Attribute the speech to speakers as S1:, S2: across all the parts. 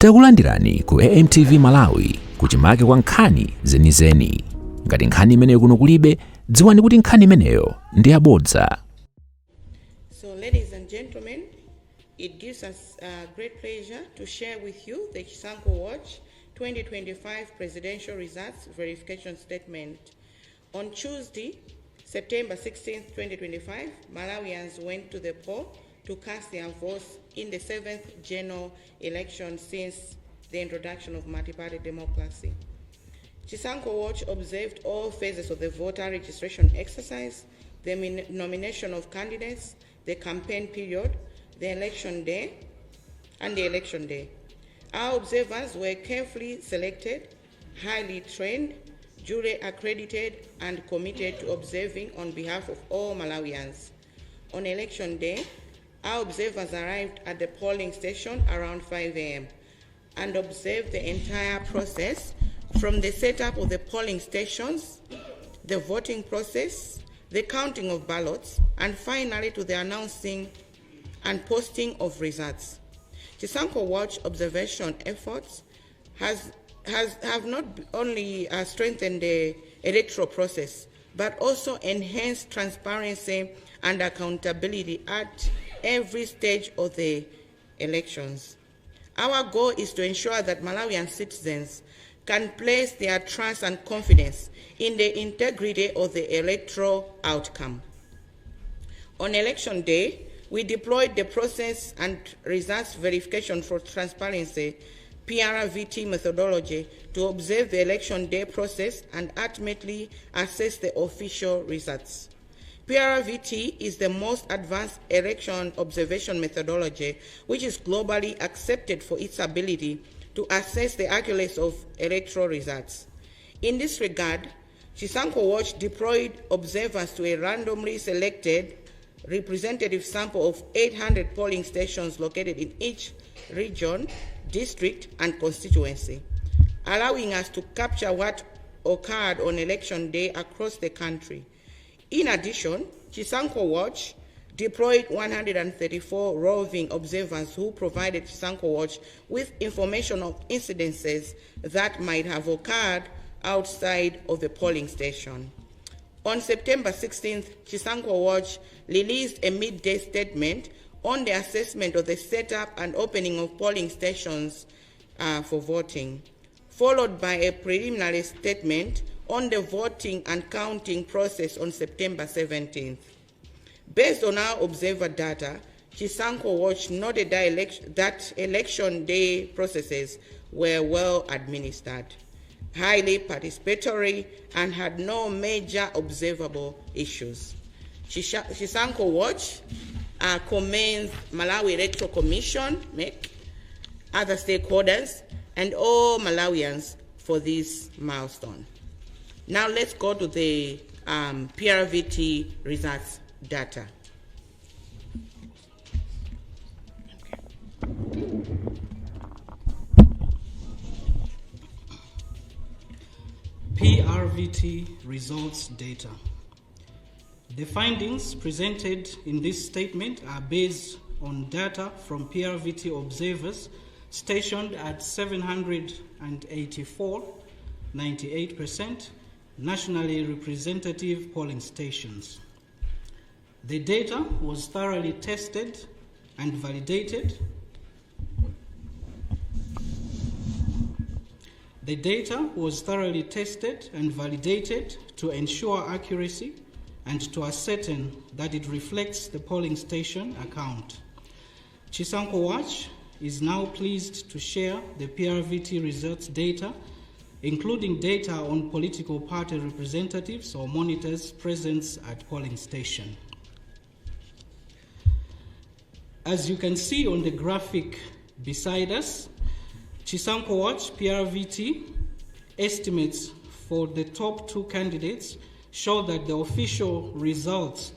S1: Takulandirani ku AMTV Malawi kuchimake kwa nkhani zenizeni. Ngati nkhani imeneyo kuno kulibe, dziwani kuti nkhani imeneyo ndi yabodza.
S2: So ladies and gentlemen, it gives us great pleasure to share with you the Chisankho Watch 2025 Presidential Results Verification Statement. On Tuesday, September 16, 2025, Malawians went to the poll to cast their votes in the 7th general election since the introduction of multi-party democracy. Chisankho Watch observed all phases of the voter registration exercise, the nomination of candidates, the campaign period, the election day, and the election day. Our observers were carefully selected, highly trained, duly accredited, and committed to observing on behalf of all Malawians. On election day, our observers arrived at the polling station around 5 a.m. and observed the entire process from the setup of the polling stations, the voting process, the counting of ballots, and finally to the announcing and posting of results. Chisankho Watch observation efforts have not only strengthened the electoral process, but also enhanced transparency and accountability at every stage of the elections. Our goal is to ensure that Malawian citizens can place their trust and confidence in the integrity of the electoral outcome. On election day, we deployed the process and results verification for transparency PRVT methodology to observe the election day process and ultimately assess the official results. PRVT is the most advanced election observation methodology, which is globally accepted for its ability to assess the accuracy of electoral results. In this regard, Chisankho Watch deployed observers to a randomly selected representative sample of 800 polling stations located in each region, district, and constituency, allowing us to capture what occurred on election day across the country. In addition, Chisankho Watch deployed 134 roving observers who provided Chisankho Watch with information of incidences that might have occurred outside of the polling station. On September 16th, Chisankho Watch released a midday statement on the assessment of the setup and opening of polling stations for voting, followed by a preliminary statement on the voting and counting process on September 17th. Based on our observer data, Chisankho Watch noted that election day processes were well administered, highly participatory, and had no major observable issues. Chisankho Watch commends Malawi Electoral Commission, MEC, other stakeholders, and all Malawians for this milestone. Now let's go to the PRVT results data.
S3: PRVT results data. The findings presented in this statement are based on data from PRVT observers stationed at 784, 98%, nationally representative polling stations. The data was thoroughly tested and validated. The data was thoroughly tested and validated to ensure accuracy and to ascertain that it reflects the polling station account. Chisankho Watch is now pleased to share the PRVT results data, including data on political party representatives or monitors' presence at polling station. As you can see on the graphic beside us, Chisankho Watch PRVT estimates for the top two candidates show that the official results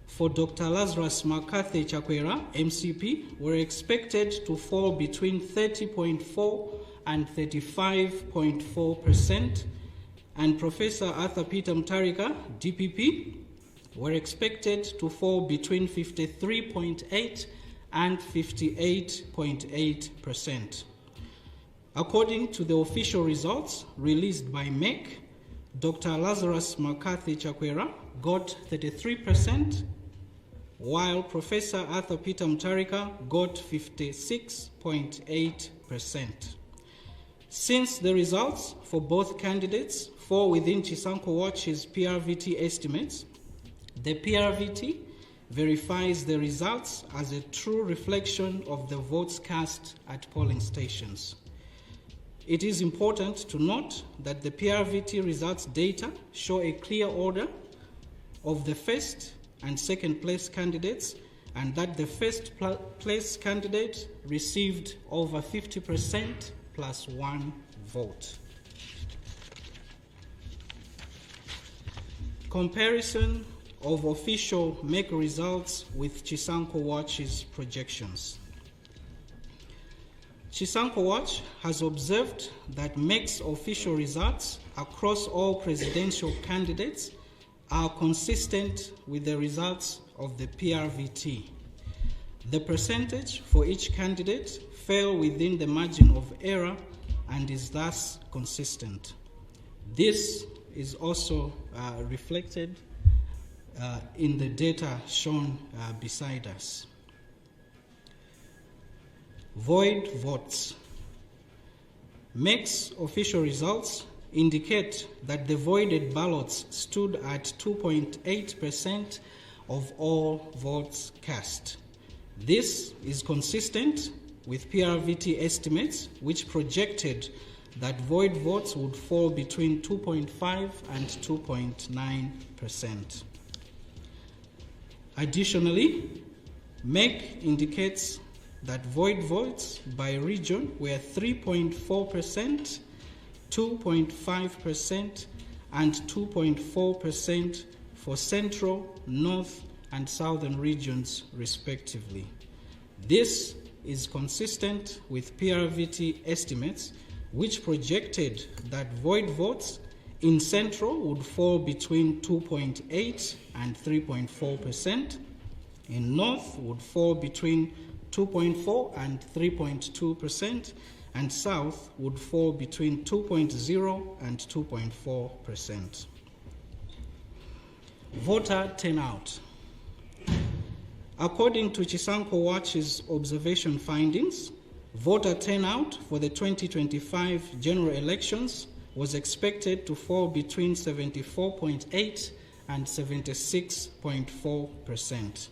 S3: for Dr. Lazarus McCarthy Chakwera, MCP, were expected to fall between 30.4 and 35.4%, and Professor Arthur Peter Mutharika, DPP, were expected to fall between 53.8 and 58.8%. According to the official results released by MEC, Dr. Lazarus McCarthy Chakwera got 33%, while Professor Arthur Peter Mutharika got 56.8%. Since the results for both candidates fall within Chisankho Watch's PRVT estimates, the PRVT verifies the results as a true reflection of the votes cast at polling stations. It is important to note that the PRVT results data show a clear order of the first and second place candidates, and that the first place candidate received over 50% plus 1 vote. Comparison of official MEC results with Chisankho Watch's projections. Chisankho Watch has observed that MEC's official results across all presidential candidates are consistent with the results of the PRVT. The percentage for each candidate fell within the margin of error and is thus consistent. This is also reflected in the data shown beside us. Void votes. MEC's official results indicate that the voided ballots stood at 2.8% of all votes cast. This is consistent with PRVT estimates, which projected that void votes would fall between 2.5 and 2.9%. Additionally, MEC indicates that void votes by region were 3.4%, 2.5%, and 2.4% for central, north, and southern regions, respectively. This is consistent with PRVT estimates, which projected that void votes in central would fall between 2.8 and 3.4%, in north would fall between 2.4 and 3.2%, and south would fall between 2.0 and 2.4%. Voter turnout. According to Chisankho Watch's observation findings, voter turnout for the 2025 general elections was expected to fall between 74.8 and 76.4%.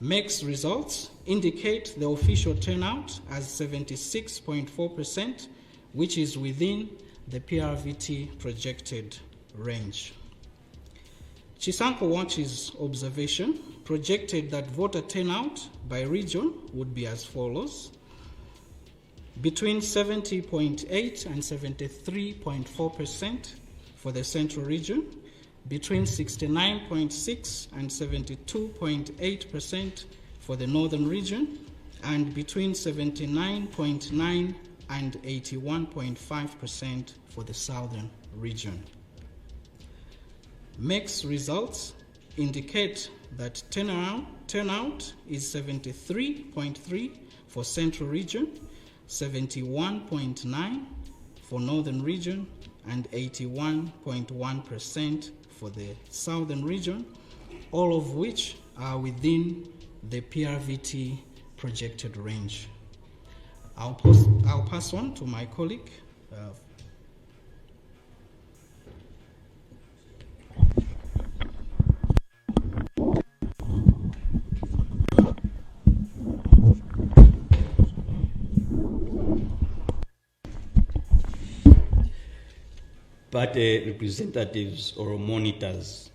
S3: MEC's results indicate the official turnout as 76.4%, which is within the PRVT projected range. Chisankho Watch's observation projected that voter turnout by region would be as follows: between 70.8 and 73.4% for the central region, between 69.6 and 72.8% for the northern region, and between 79.9 and 81.5% for the southern region. MEC's results indicate that turnout is 73.3 for central region, 71.9 for northern region, and 81.1% for the southern region, all of which are within the PRVT projected range. I'll pass on to my colleague.
S4: Party representatives or monitors.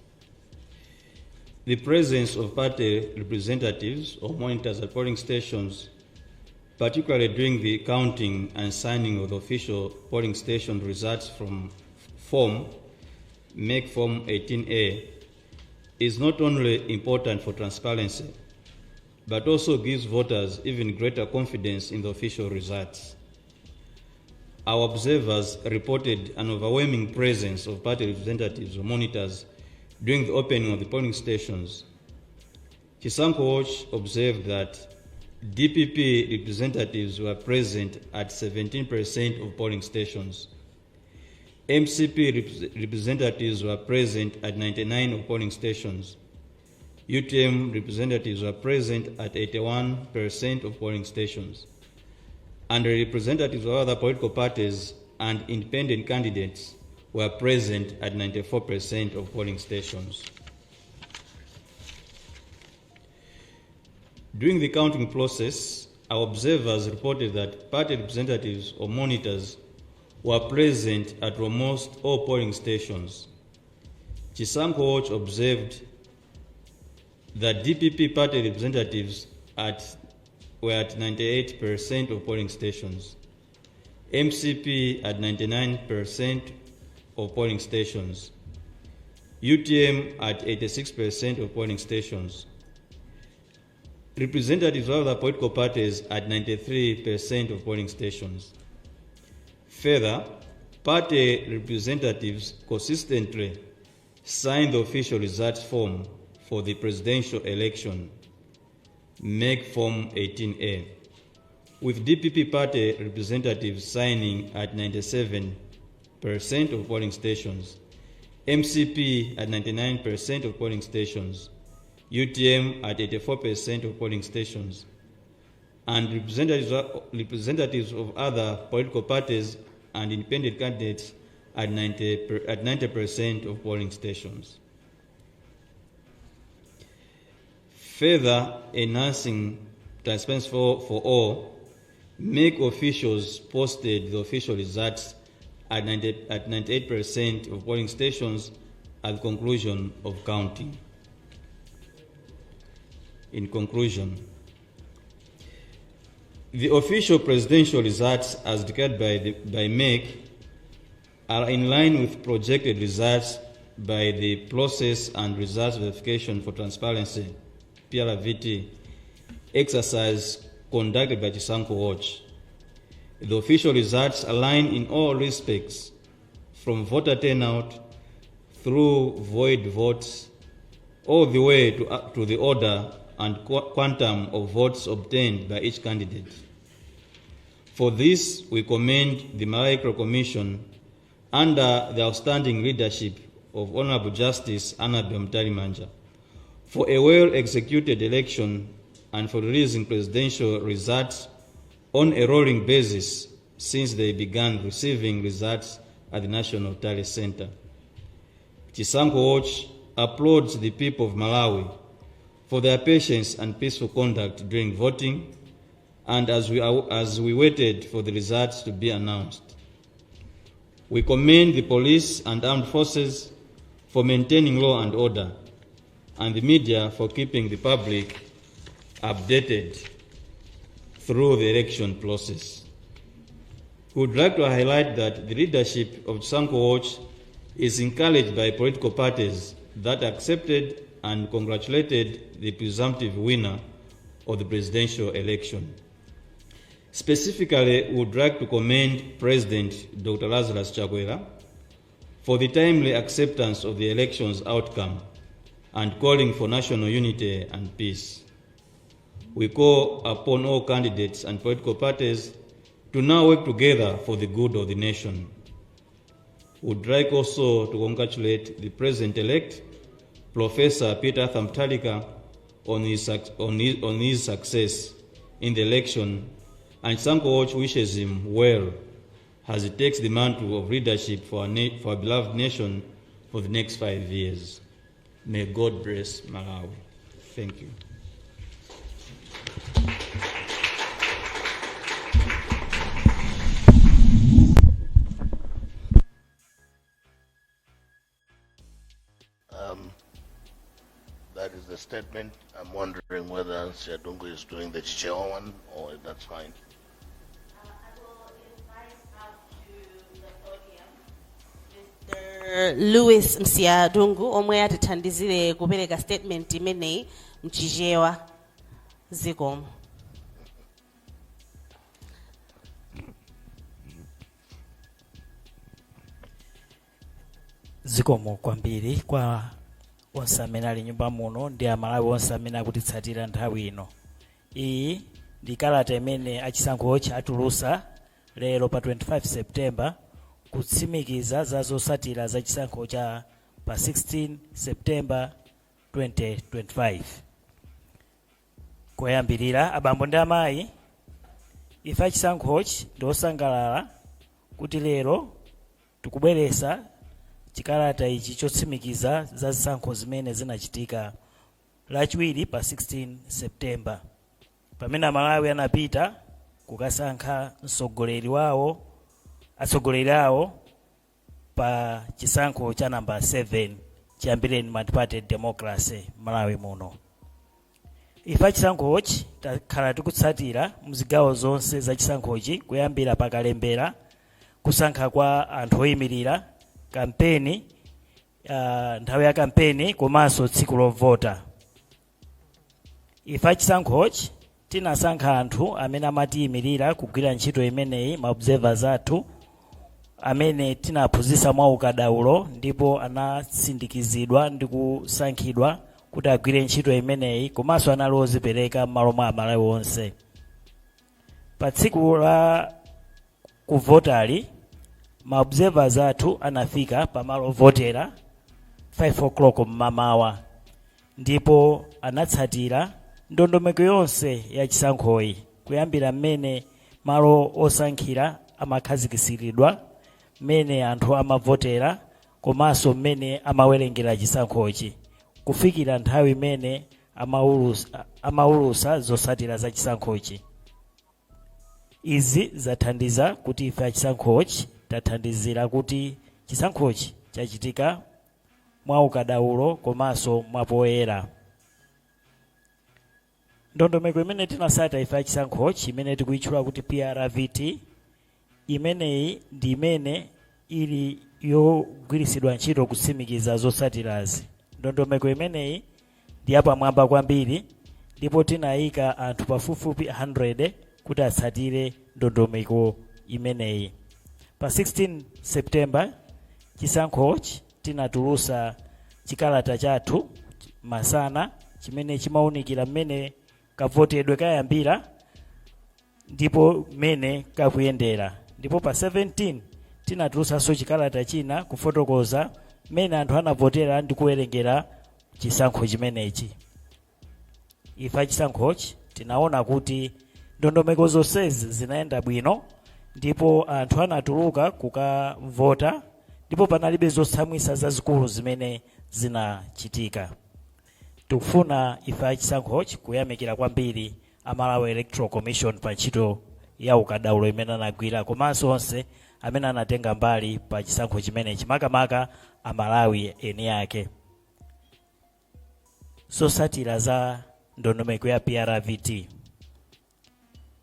S4: The presence of party representatives or monitors at polling stations, particularly during the counting and signing of the official polling station results from MEC Form 18A, is not only important for transparency, but also gives voters even greater confidence in the official results. Our observers reported an overwhelming presence of party representatives or monitors during the opening of the polling stations. Chisankho Watch observed that DPP representatives were present at 17% of polling stations. MCP representatives were present at 99 of polling stations. UTM representatives were present at 81% of polling stations. And the representatives of other political parties and independent candidates were present at 94% of polling stations. During the counting process, our observers reported that party representatives or monitors were present at almost all polling stations. Chisankho Watch observed that DPP party representatives were at 98% of polling stations, MCP at 99% of polling stations, UTM at 86% of polling stations, representatives of other political parties at 93% of polling stations. Further, party representatives consistently signed the official results form for the presidential election, MEG Form 18A, with DPP party representatives signing at 97% of polling stations, MCP at 99% of polling stations, UTM at 84% of polling stations, and representatives of other political parties and independent candidates at 90% of polling stations. Further enhancing transparency for all, MEC officials posted the official results at 98% of polling stations at the conclusion of counting. In conclusion, the official presidential results as declared by MEC are in line with projected results by the Process and Results Verification for Transparency (PRVT) exercise conducted by Chisankho Watch. The official results align in all respects, from voter turnout through void votes, all the way to the order and quantum of votes obtained by each candidate. For this, we commend the Malawi Commission under the outstanding leadership of Honorable Justice Mutharika for a well-executed election and for releasing presidential results on a rolling basis since they began receiving results at the National Tally Center. Chisankho Watch applauds the people of Malawi for their patience and peaceful conduct during voting and as we waited for the results to be announced. We commend the police and armed forces for maintaining law and order, and the media for keeping the public updated through the election process. We would like to highlight that the leadership of Chisankho Watch is encouraged by political parties that accepted and congratulated the presumptive winner of the presidential election. Specifically, we would like to commend President Dr. Lazarus Chakwera for the timely acceptance of the election's outcome and calling for national unity and peace. We call upon all candidates and political parties to now work together for the good of the nation. We would like also to congratulate the President-elect, Professor Peter Mutharika, on his success in the election, and Chisankho Watch wishes him well as he takes the mantle of leadership for our beloved nation for the next 5 years. May God bless Malawi. Thank you.
S5: That is the statement. I'm wondering whether Siadungu is doing the Chichewa one, or if that's fine.
S6: I will invite up to the podium Mr. Louis Msiadungu omwe atithandizire kupereka statement imeneyi mchichewa zikomo.
S7: Zikomo kwambiri kwa onse amene ali nyumba muno ndi Amalawi onse amene akutitsatira nthawi ino. Iyi ndi kalata imene achisankhochi atulusa lero pa 25 September kutsimikiza za zotsatira za chisankho cha pa 16 September 2025. Koyambirira abambo ndi amayi, ife achisankhochi ndosangalala kuti lero tikubweresa chikalata ichi chotsimikiza za zisankho zimene zinachitika lachiwiri pa 16 September pamene Amalawi anapita kukasankha atsogoleri awo pa chisankho cha namba 7 chiyambireni multi-party democracy Malawi muno. Ife achisankhochi takhala tikutsatira mzigawo zonse za chisankhochi kuyambira pakalembera kusankha kwa anthu oyimirira kampeni, nthawi ya kampeni komanso tsiku lovota. Ife achisankhochi tinasankha anthu amene amatiyimirira kugwira ntchito imeneyi, ma observers athu amene tinaphunzitsa mwa ukadaulo ndipo anatsindikizidwa ndi kusankhidwa kuti agwire ntchito imeneyi komanso anali ozipereka m'malo mwa Amalawi onse. Pa tsiku la kuvotali ma observers athu anafika pamalo ovotera 5 o'clock mmamawa ndipo anatsatira ndondomeko yonse ya chisankhoyi kuyambira mmene malo osankhira amakhazikisiridwa, mmene anthu amavotera komanso mmene amawerengera chisankhochi kufikira nthawi imene amaulusa zotsatira za chisankhochi. Izi zathandiza kuti ife achisankhochi tathandizira kuti chisankhochi chachitika mwa ukadaulo komanso mwapoyera. Ndondomeko imene tinasata ife achisankhochi imene tikuyitchula kuti PRVT imeneyi ndi imene ili yogwirisidwa ntchito kutsimikiza zotsatirazi. Ndondomeko imeneyi ndi yapamwamba kwambiri ndipo tinayika anthu pafupifupi 100 kuti atsatire ndondomeko imeneyi. Pa 16 September chisankhochi tinatulusa chikalata chathu masana chimene chimaunikira mmene kavotedwe kayambira ndipo mmene kakuyendera. Ndipo pa 17 tinatulusanso chikalata china kufotokoza mmene anthu anavotera ndi kuwerengera chisankho chimenechi. Ife achisankhochi tinaona kuti ndondomeko zonsezi zinaenda bwino ndipo anthu anatuluka kukavota ndipo panalibe zotsamwisa zazikulu zimene zinachitika. Tikufuna ife achisankhochi kuyamikira kwambiri Malawi Electoral Commission pa ntchito ya ukadaulo imene anagwira komanso onse amene anatenga mbali pa chisankho chimenechi, makamaka Amalawi eni yake. Zotsatira za ndondomeko ya PRVT.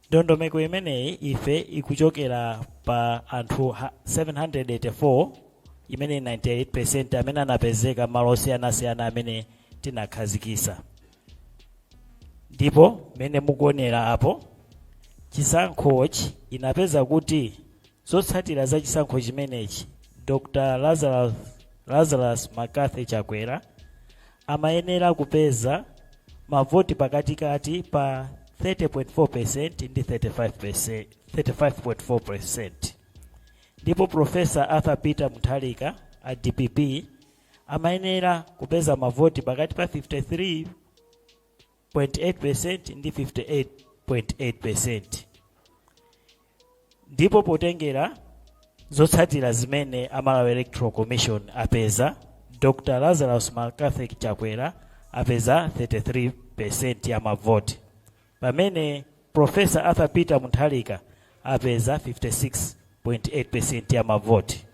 S7: Ndondomeko imeneyi ife ikuchokera pa anthu 784 imene 98% amene anapezeka malo osiyanasiyana amene tinakhazikisa. Ndipo mene mukuonera apo chisankhochi inapeza kuti zotsatira za chisankho chimenechi Dr. Lazarus McCarthy Chakwera amayenera kupeza mavoti pakatikati pa 30.4% ndi 35.4%. Ndipo Professor Arthur Peter Mutharika a DPP amayenera kupeza mavoti pakati pa 53.8% ndi 58.8%. Ndipo potengera zotsatira zimene Malawi Electoral Commission apeza, Dr. Lazarus McCarthy Chakwera apeza 33% ya mavoti, pamene Professor Arthur Peter Mutharika apeza 56.8% ya mavoti.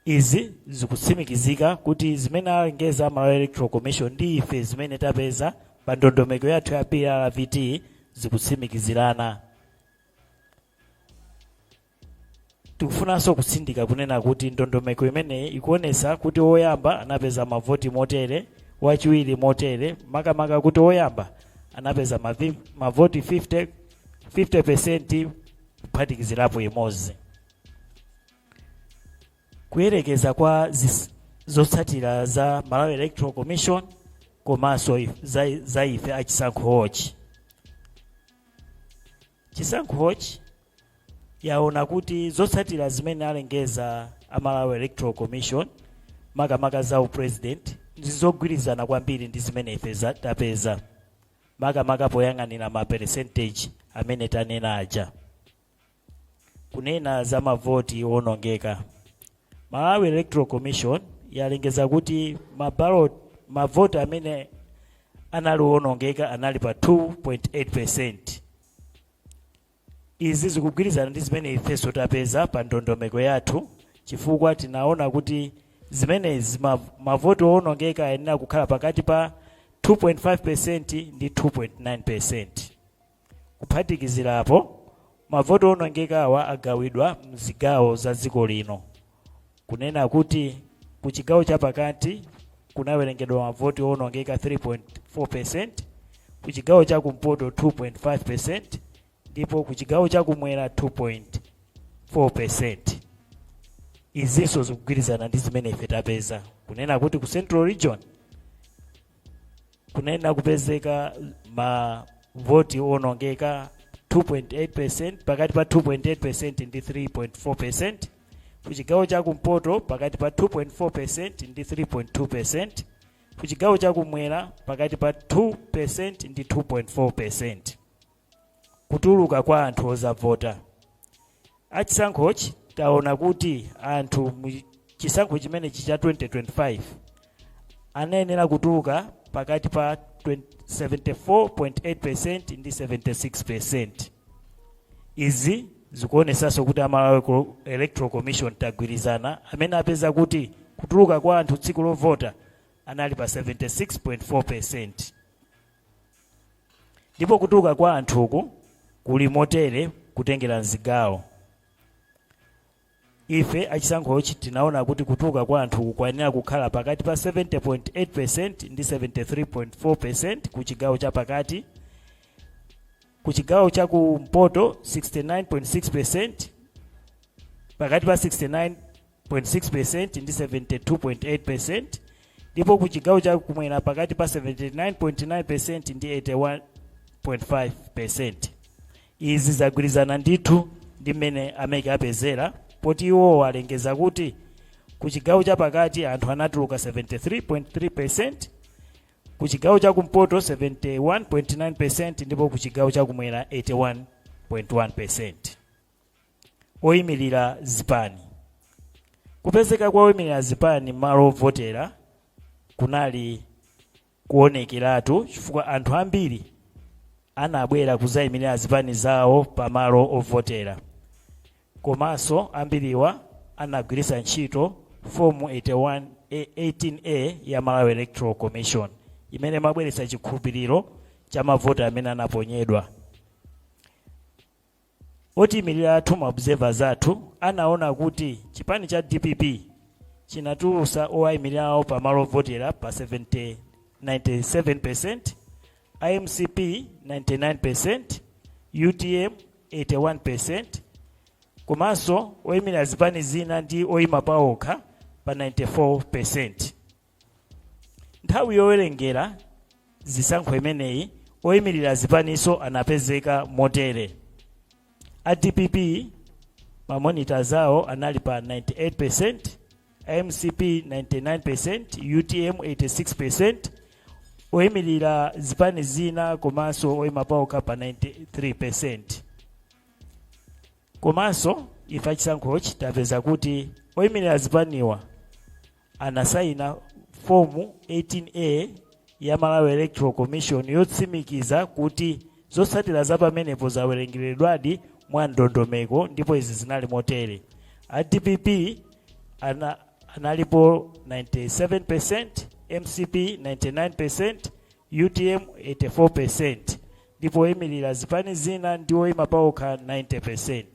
S7: Izi zikutsimikizika kuti zimene alengeza Malawi Electoral Commission ndi ife zimene tapeza pa ndondomeko yathu ya PRVT zikutsimikizirana. Tikufunanso kutsindika kunena kuti ndondomeko imene ikuonesa kuti woyamba anapeza mavoti motere, wachiwiri motere, makamaka kuti woyamba anapeza mavoti 50% kuphatikizirapo imodzi. Kuyerekeza kwa zotsatira za Malawi Electoral Commission komanso za ife achisankhochi. Chisankhochi yaona kuti zotsatira zimene alengeza Malawi Electoral Commission makamaka za upresident ndizogwirizana kwambiri ndi zimene ife tapeza makamaka poyang'anira ma percentage amene tanena aja. Kunena za mavoti onongeka, Malawi Electoral Commission yalengeza kuti mavoti amene anali onongeka anali pa 2.8%. Izi zikugwirizana ndi zimene ifeso tapeza pa ndondomeko yathu, chifukwa tinaona kuti zimenezi mavoti onongeka ayenera kukhala pakati pa 2.5% ndi 2.9%. Kuphatikizirapo mavoti onongeka awa agawidwa mzigawo za dziko lino, kunena kuti ku chigawo chapakati kunawerengedwa mavoti onongeka 3.4%, ku chigawo chakumpoto 2.5%, ndipo ku chigawo chakumwera 2.4%. Izinso zikugwirizana ndi zimene ife tapeza, kunena kuti ku Central Region kunena kupezeka mavoti onongeka 2.8%, pakati pa 2.8% ndi 3.4%, ku chigawo chakumpoto pakati pa 2.4% ndi 3.2%, ku chigawo chakumwera pakati pa 2% ndi 2.4%. Kutuluka kwa anthu ozavota, achisankhochi taona kuti anthu chisankho chimene cha 2025 anayenera kutuluka pakati pa 74.8% ndi 76%. Izi zikuonesanso kuti Malawi Electoral Commission tagwirizana, amene apeza kuti kutuluka kwa anthu tsiku lovota anali pa 76.4%. Ndipo kutuluka kwa anthuku kuli motere kutengera mzigawo. Ife achisankhochi tinaona kuti kutuluka kwa anthu kuyenera kukhala pakati pa 70.8% ndi 73.4% ku chigawo chapakati, ku chigawo chakumpoto 69.6%, pakati pa 69.6% ndi 72.8%, ndipo ku chigawo chakumwera pakati pa 79.9% ndi 81.5%. Izi zagwirizana ndithu ndi mmene ameke apezera, poti iwo walengeza kuti ku chigawo chapakati anthu anatuluka 73.3%, ku chigawo chakumpoto 71.9%, ndipo ku chigawo chakumwera 81.1%. Oyimirira zipani, kupezeka kwa oyimirira zipani malo ovotera kunali kuonekeratu, chifukwa anthu ambiri anabwera kuzayimirira zipani zawo pa malo ovotera. Komanso ambiriwa anagwiritsa ntchito fomu 18A ya Malawi Electoral Commission, imene mabweretsa chikhulupiriro cha mavoti amene anaponyedwa. Otiyimirira athu ma observers athu anaona kuti chipani cha DPP chinatulusa owayimirirawo pa malo ovotera pa 97%, IMCP 99%, UTM 81%, komanso oyimirira zipani zina ndi oyima paokha pa 94%. Nthawi yowerengera zisankho imeneyi oyimirira zipaniso anapezeka motere. A DPP mamonita zawo anali pa 98%, IMCP 99%, UTM 86%, oyimirira zipani zina komanso oyima paokha pa 93%. Komanso ife achisankhochi tapeza kuti oyimirira zipaniwa anasayina fomu 18A ya Malawi Electoral Commission yotsimikiza kuti zotsatira za pamenepo zawerengeredwadi mwa ndondomeko, ndipo izi zinali motere. A DPP analipo 97%, MCP 99%, UTM 84%, ndipo oyimirira zipani zina ndi oyima paokha 90%.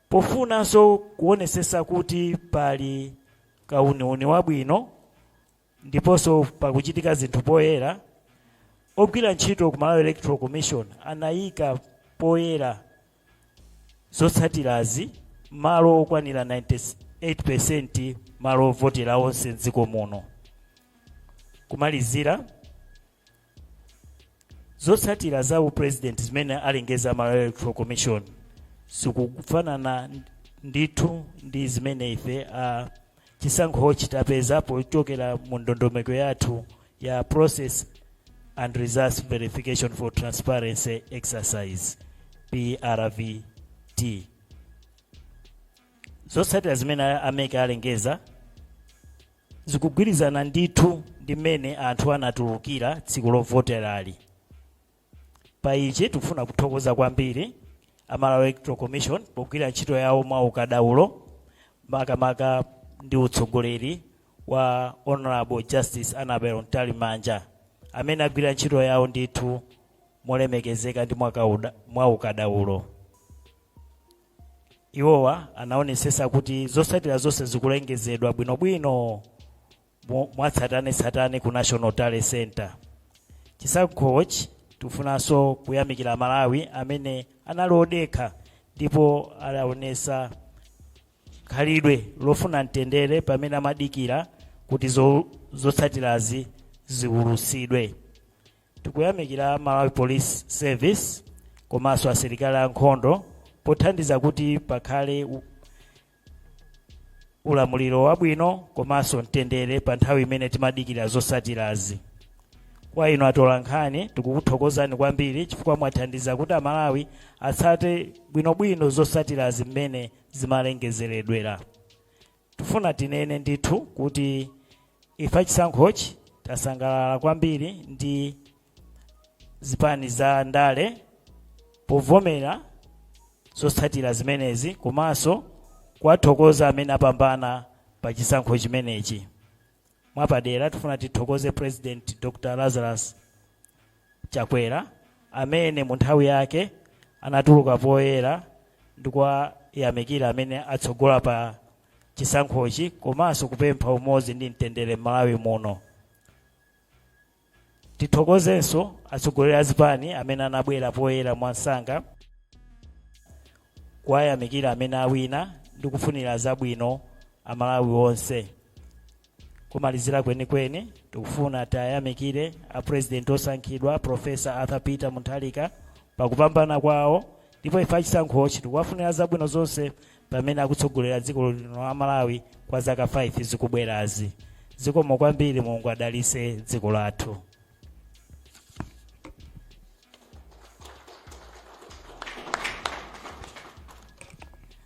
S7: Pofunanso kuonesesa kuti pali kauniuni wabwino ndiponso pakuchitika zinthu poyera, ogwira ntchito ku Malawi Electoral Commission anayika poyera zotsatirazi malo okwanira 98% malo ovotera onse m'dziko muno. Kumalizira, zotsatira za upresident zimene alengeza Malawi Electoral Commission sikufanana ndithu ndi zimene ife Chisankho chitapeza pochokera mu ndondomeko yathu ya Process and Results Verification for Transparency Exercise PRVT. Zotsatira zimene ameke alengeza zikugwirizana ndithu ndi mmene anthu anatulukira tsiku lovoterali. Pa ichi tikufuna kuthokoza kwambiri Malawi Electoral Commission pogwira ntchito yawo mwa ukadaulo makamaka ndi utsogoleri wa Honorable Justice Annabel Ntalimanja amene agwira ntchito yawo ndithu molemekezeka ndi mwa ukadaulo. Iwowa anaonesesa kuti zotsatira zonse zikulengezedwa bwinobwino mwatsatanetsatane ku National Talent Center. Chisankhochi tufunanso kuyamikira Malawi amene analodeka ndipo alaonesa khalidwe lofuna mtendere pamene amadikira kuti zotsatirazi ziwulutsidwe. Tikuyamikira Malawi Police Service komanso asilikali ankhondo pothandiza kuti pakhale ulamuliro wabwino komanso mtendere pa nthawi imene timadikira zotsatirazi. Kwa inu atolankhani tikukuthokozani kwambiri chifukwa mwathandiza kuti Malawi atsate bwinobwino zotsatirazi mmene zimalengezeredwera. Tifuna tinene ndithu kuti ife Chisankhochi tasangalala kwambiri ndi zipani za ndale povomera zotsatira zimenezi komanso kwathokoza amene apambana pa chisankho chimenechi. Mwapadera tifuna tithokoze President Dr. Lazarus Chakwera amene mu nthawi yake anatuluka poyera ndi kuyamikira amene atsogola pa chisankhochi komanso kupempha umodzi ndi mtendere Malawi muno. Tithokozenso atsogoleri a zipani amene anabwera poyera mwansanga kuyamikira amene awina ndi kufunira zabwino Amalawi onse. Kumalizira kwenikweni tikufuna tayamikire a president osankhidwa Professor Arthur Peter Mutharika pakupambana kwawo ndipo ife Chisankhochi tikuwafunira zabwino zonse pamene akutsogolera dziko lino la Malawi kwa zaka 5 zikubwerazi. Zikomo kwambiri, Mulungu adalitse dziko lathu.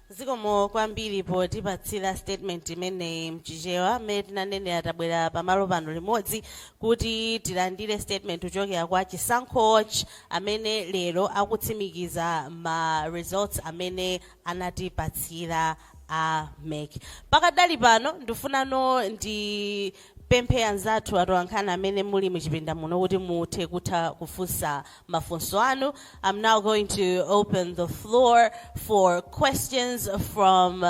S6: Zikomo kwambiri potipatsira statement imene mchichewa mmene tinanene atabwera pamalo pano limodzi kuti tilandire statement kuchokera kwa Chisankhochi amene lero akutsimikiza ma results amene anatipatsira a MEC. Pakadali pano ndifunano ndi pemphe anzathu atolankhani amene muli muchipinda muno kuti muthe kutha kufunsa mafunso anu. I'm now going to open the floor for questions from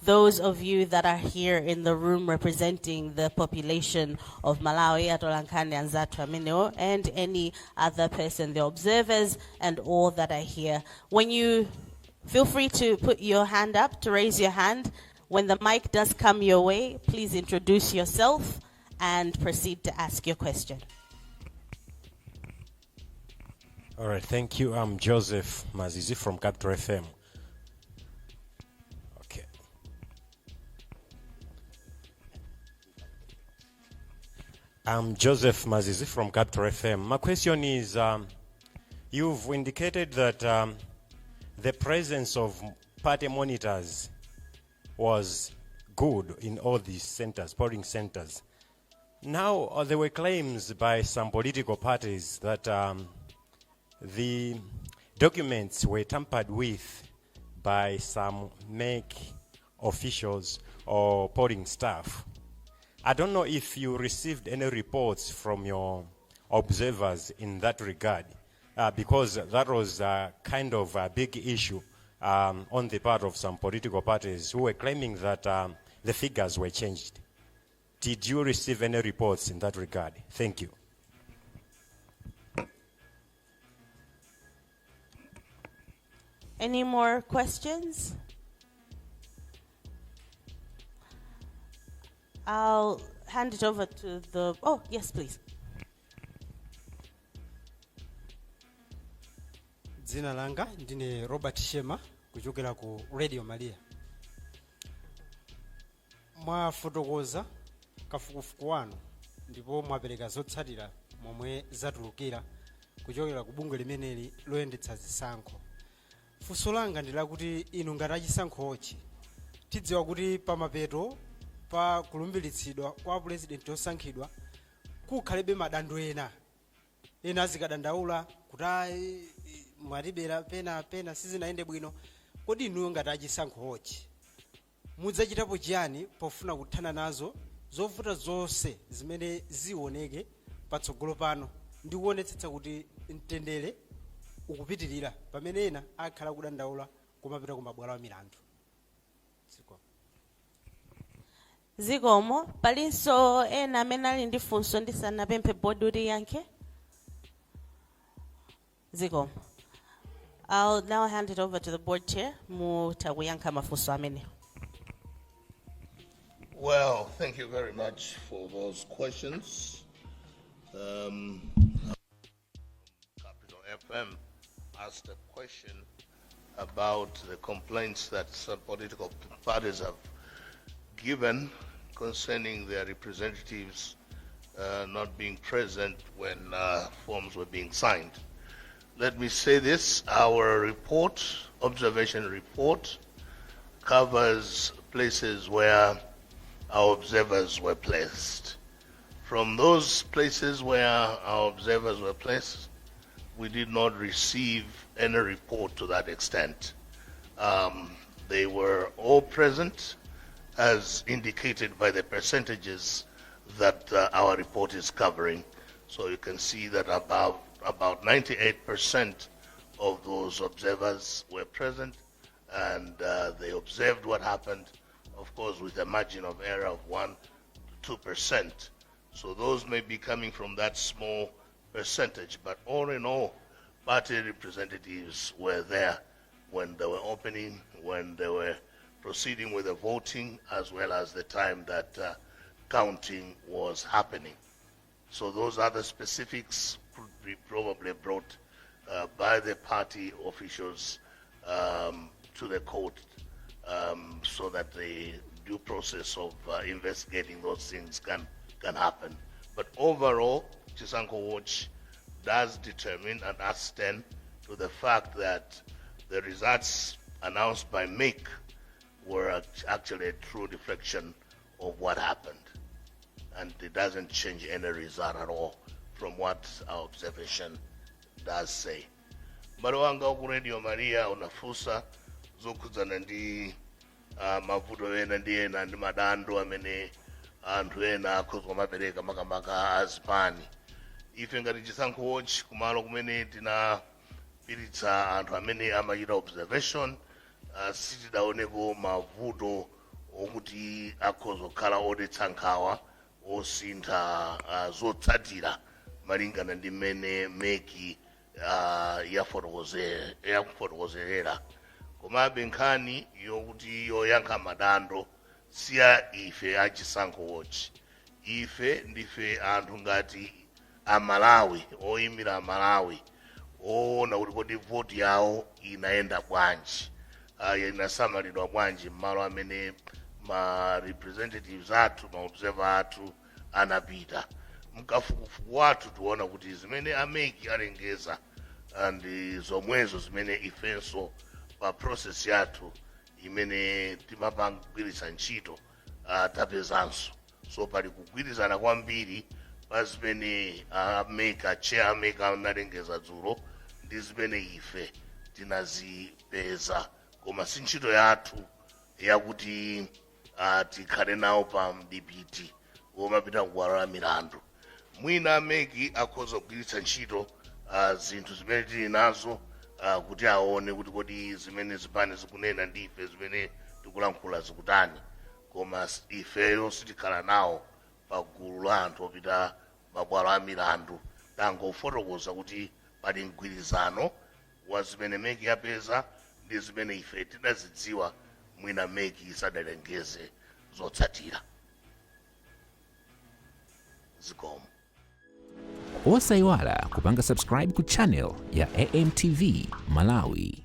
S6: those of you that are here in the room representing the population of Malawi, atolankhani anzathu amenewo, and any other person, the observers and all that are here. When you feel free to put your hand up, to raise your hand. When the mic does come your way, please introduce yourself and proceed to ask your question.
S8: All right, thank you. I'm Joseph Mazizi from Capital FM. Okay. I'm Joseph Mazizi from Capital FM. My question is, you've indicated that the presence of party monitors was good in all these centers, polling centers. Now, there were claims by some political parties that the documents were tampered with by some MEC officials or polling staff. I don't know if you received any reports from your observers in that regard, because that was kind of a big issue on the part of some political parties who were claiming that the figures were changed. Did you receive any reports in that regard? Thank you.
S6: Any more questions? I'll hand it over to the, oh, yes, please.
S9: dzina langa ndine Robert Shema kuchokera ku Radio Maria. Mwafotokoza kafukufuku wanu ndipo mwapereka zotsatira momwe zatulukira kuchokera ku bungwe limeneli loyendetsa zisankho. Funso langa ndi lakuti inu ngati achisankhochi tidziwa kuti pamapeto pa kulumbiritsidwa kwa president osankhidwa kukhalebe madandaulo ena azikadandaula kuti mwatibera pena sizinaende bwino. Kodi inuyo ngati achisankhochi mudzachitapo chiyani pofuna kuthana nazo zovuta zonse zimene zioneke patsogolo pano ndi kuonetsetsa kuti mtendere ukupitirira pamene ena akhala kudandaula kumapita ku mabwalo a milandu?
S6: Zikomo palinso ena amene ali ndi funso ndisanapemphe bodi kuti yankhe. Zikomo. I'll now hand it over to the board chair mutakuyankha mafunso amene.
S5: Well, thank you very much for those questions. Capital FM asked a question about the complaints that some political parties have given concerning their representatives not being present when forms were being signed. Let me say this, our report, observation report, covers places where our observers were placed. From those places where our observers were placed, we did not receive any report to that extent. They were all present as indicated by the percentages that our report is covering. So you can see that about 98% of those observers were present, and they observed what happened, of course, with a margin of error of 1 to 2%. So those may be coming from that small percentage, but all in all, party representatives were there when they were opening, when they were proceeding with the voting, as well as the time that counting was happening. So those are the specifics could be probably brought by the party officials to the court so that the due process of investigating those things can happen. But overall, Chisankho Watch does determine and stand to the fact that the results announced by MEC were actually a true reflection of what happened. And it doesn't change any result at all from what our observation does say. Marwanga ku Radio Maria unafusa zokuzana ndi mavuto ena ndi ena ndi madando amene anthu ena akhozwa mapereka makamaka azipani. Ife ngati Chisankho Watch kumalo kumene tinapiritsa anthu amene amachita observation sitidaoneko mavuto okuti akhozwa kukhala odetsa nkhawa osintha zotsatira malingana ndi mmene MEC yafotokozerera. Komabe nkhani yokuti yoyankha madando siya ife a Chisankho Watch. Ife ndife anthu ngati Amalawi, oyimira Amalawi, oona kuti kodi voti yawo inaenda bwanji, inasamalidwa bwanji m'malo amene ma representatives athu, ma observer athu anapita. Mkafukufuku wathu tuona kuti zimene ameki alengeza ndi zomwezo zimene ifenso pa process yathu imene timapangwiritsa ntchito tapezanso. So pali kugwirizana kwambiri pa zimene chair ameka analengeza dzulo ndi zimene ife tinazipeza, koma si ntchito yathu yakuti tikhale nawo pa mdipiti womapita kubwalo la milandu. Mwina ameki akhoza kugwiritsa ntchito zinthu zimene tili nazo kuti aone kuti kodi zimene zipani zikunena ndi ife zimene tikulankhula zikutani, koma ifeyo sitikhala nawo pa gulu la anthu opita mabwalo a milandu. Tangofotokoza kuti pali mgwirizano wa zimene MEC yapeza ndi zimene ife tidazidziwa mwina MEC isadalengeze zotsatira. Zikomo.
S1: osayiwala kupanga subscribe ku channel ya AMTV Malawi.